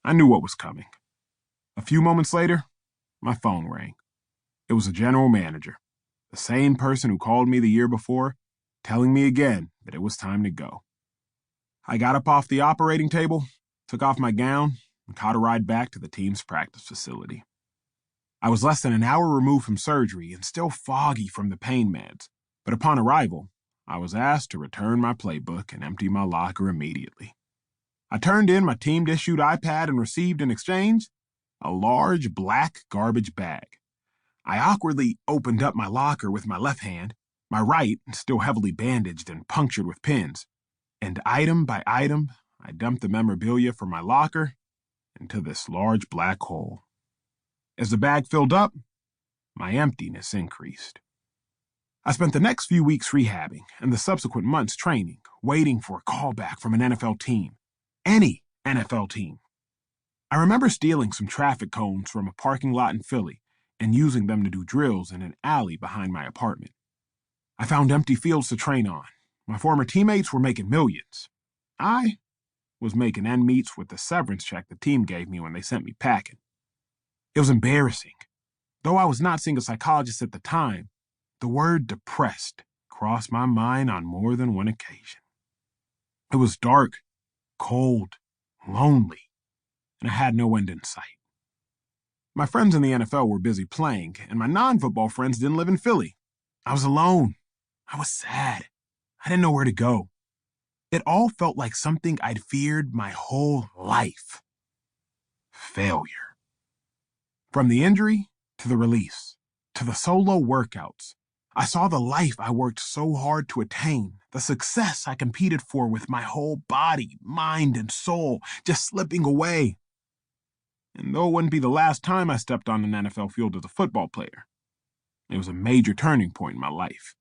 I knew what was coming. A few moments later, my phone rang. It was the general manager, the same person who called me the year before, telling me again that it was time to go. I got up off the operating table, took off my gown, and caught a ride back to the team's practice facility. I was less than an hour removed from surgery and still foggy from the pain meds, but upon arrival, I was asked to return my playbook and empty my locker immediately. I turned in my team-issued iPad and received in exchange a large black garbage bag. I awkwardly opened up my locker with my left hand, my right still heavily bandaged and punctured with pins, and item by item, I dumped the memorabilia from my locker into this large black hole. As the bag filled up, my emptiness increased. I spent the next few weeks rehabbing and the subsequent months training, waiting for a callback from an NFL team. Any NFL team. I remember stealing some traffic cones from a parking lot in Philly and using them to do drills in an alley behind my apartment. I found empty fields to train on. My former teammates were making millions. I was making end meets with the severance check the team gave me when they sent me packing. It was embarrassing. Though I was not seeing a psychologist at the time, the word depressed crossed my mind on more than one occasion. It was dark, cold, lonely, and I had no end in sight. My friends in the NFL were busy playing, and my non-football friends didn't live in Philly. I was alone. I was sad. I didn't know where to go. It all felt like something I'd feared my whole life. Failure. From the injury to the release, to the solo workouts, I saw the life I worked so hard to attain, the success I competed for with my whole body, mind, and soul just slipping away. And though it wouldn't be the last time I stepped on an NFL field as a football player, it was a major turning point in my life.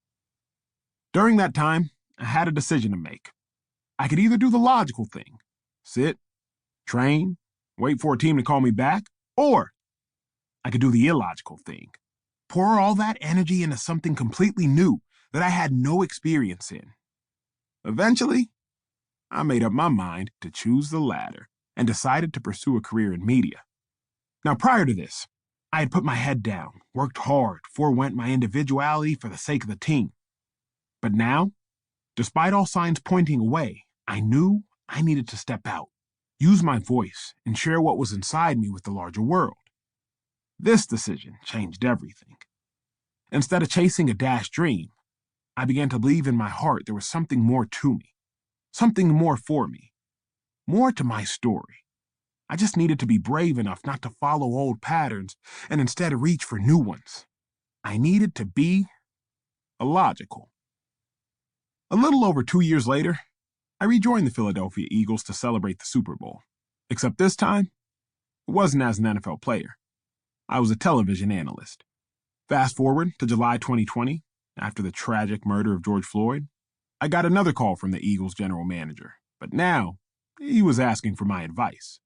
During that time, I had a decision to make. I could either do the logical thing, sit, train, wait for a team to call me back, or I could do the illogical thing, pour all that energy into something completely new that I had no experience in. Eventually, I made up my mind to choose the latter and decided to pursue a career in media. Now, prior to this, I had put my head down, worked hard, forewent my individuality for the sake of the team. But now, despite all signs pointing away, I knew I needed to step out, use my voice, and share what was inside me with the larger world. This decision changed everything. Instead of chasing a dashed dream, I began to believe in my heart there was something more to me, something more for me, more to my story. I just needed to be brave enough not to follow old patterns and instead reach for new ones. I needed to be illogical. A little over 2 years later, I rejoined the Philadelphia Eagles to celebrate the Super Bowl. Except this time, it wasn't as an NFL player. I was a television analyst. Fast forward to July 2020, after the tragic murder of George Floyd, I got another call from the Eagles general manager, but now he was asking for my advice.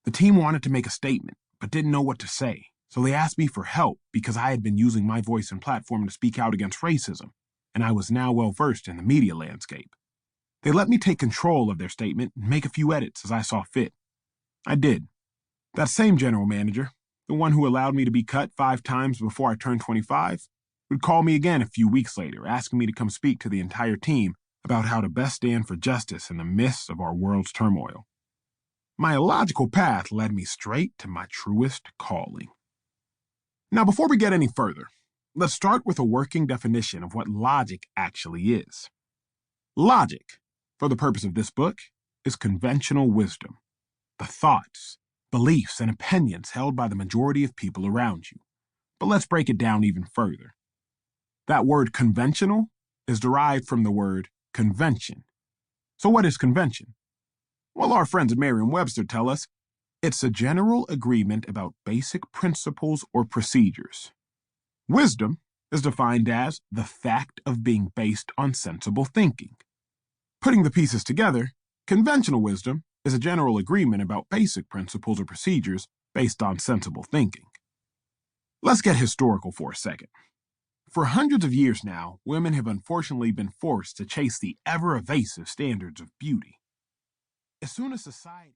The team wanted to make a statement, but didn't know what to say, so they asked me for help because I had been using my voice and platform to speak out against racism, and I was now well-versed in the media landscape. They let me take control of their statement and make a few edits as I saw fit. I did. That same general manager, the one who allowed me to be cut 5 times before I turned 25, would call me again a few weeks later, asking me to come speak to the entire team about how to best stand for justice in the midst of our world's turmoil. My illogical path led me straight to my truest calling. Now, before we get any further, let's start with a working definition of what logic actually is. Logic, for the purpose of this book, is conventional wisdom, the thoughts, beliefs, and opinions held by the majority of people around you. But let's break it down even further. That word conventional is derived from the word convention. So what is convention? Well, our friends at Merriam-Webster tell us it's a general agreement about basic principles or procedures. Wisdom is defined as the fact of being based on sensible thinking. Putting the pieces together, conventional wisdom is a general agreement about basic principles or procedures based on sensible thinking. Let's get historical for a second. For hundreds of years now, women have unfortunately been forced to chase the ever-evasive standards of beauty. As soon as society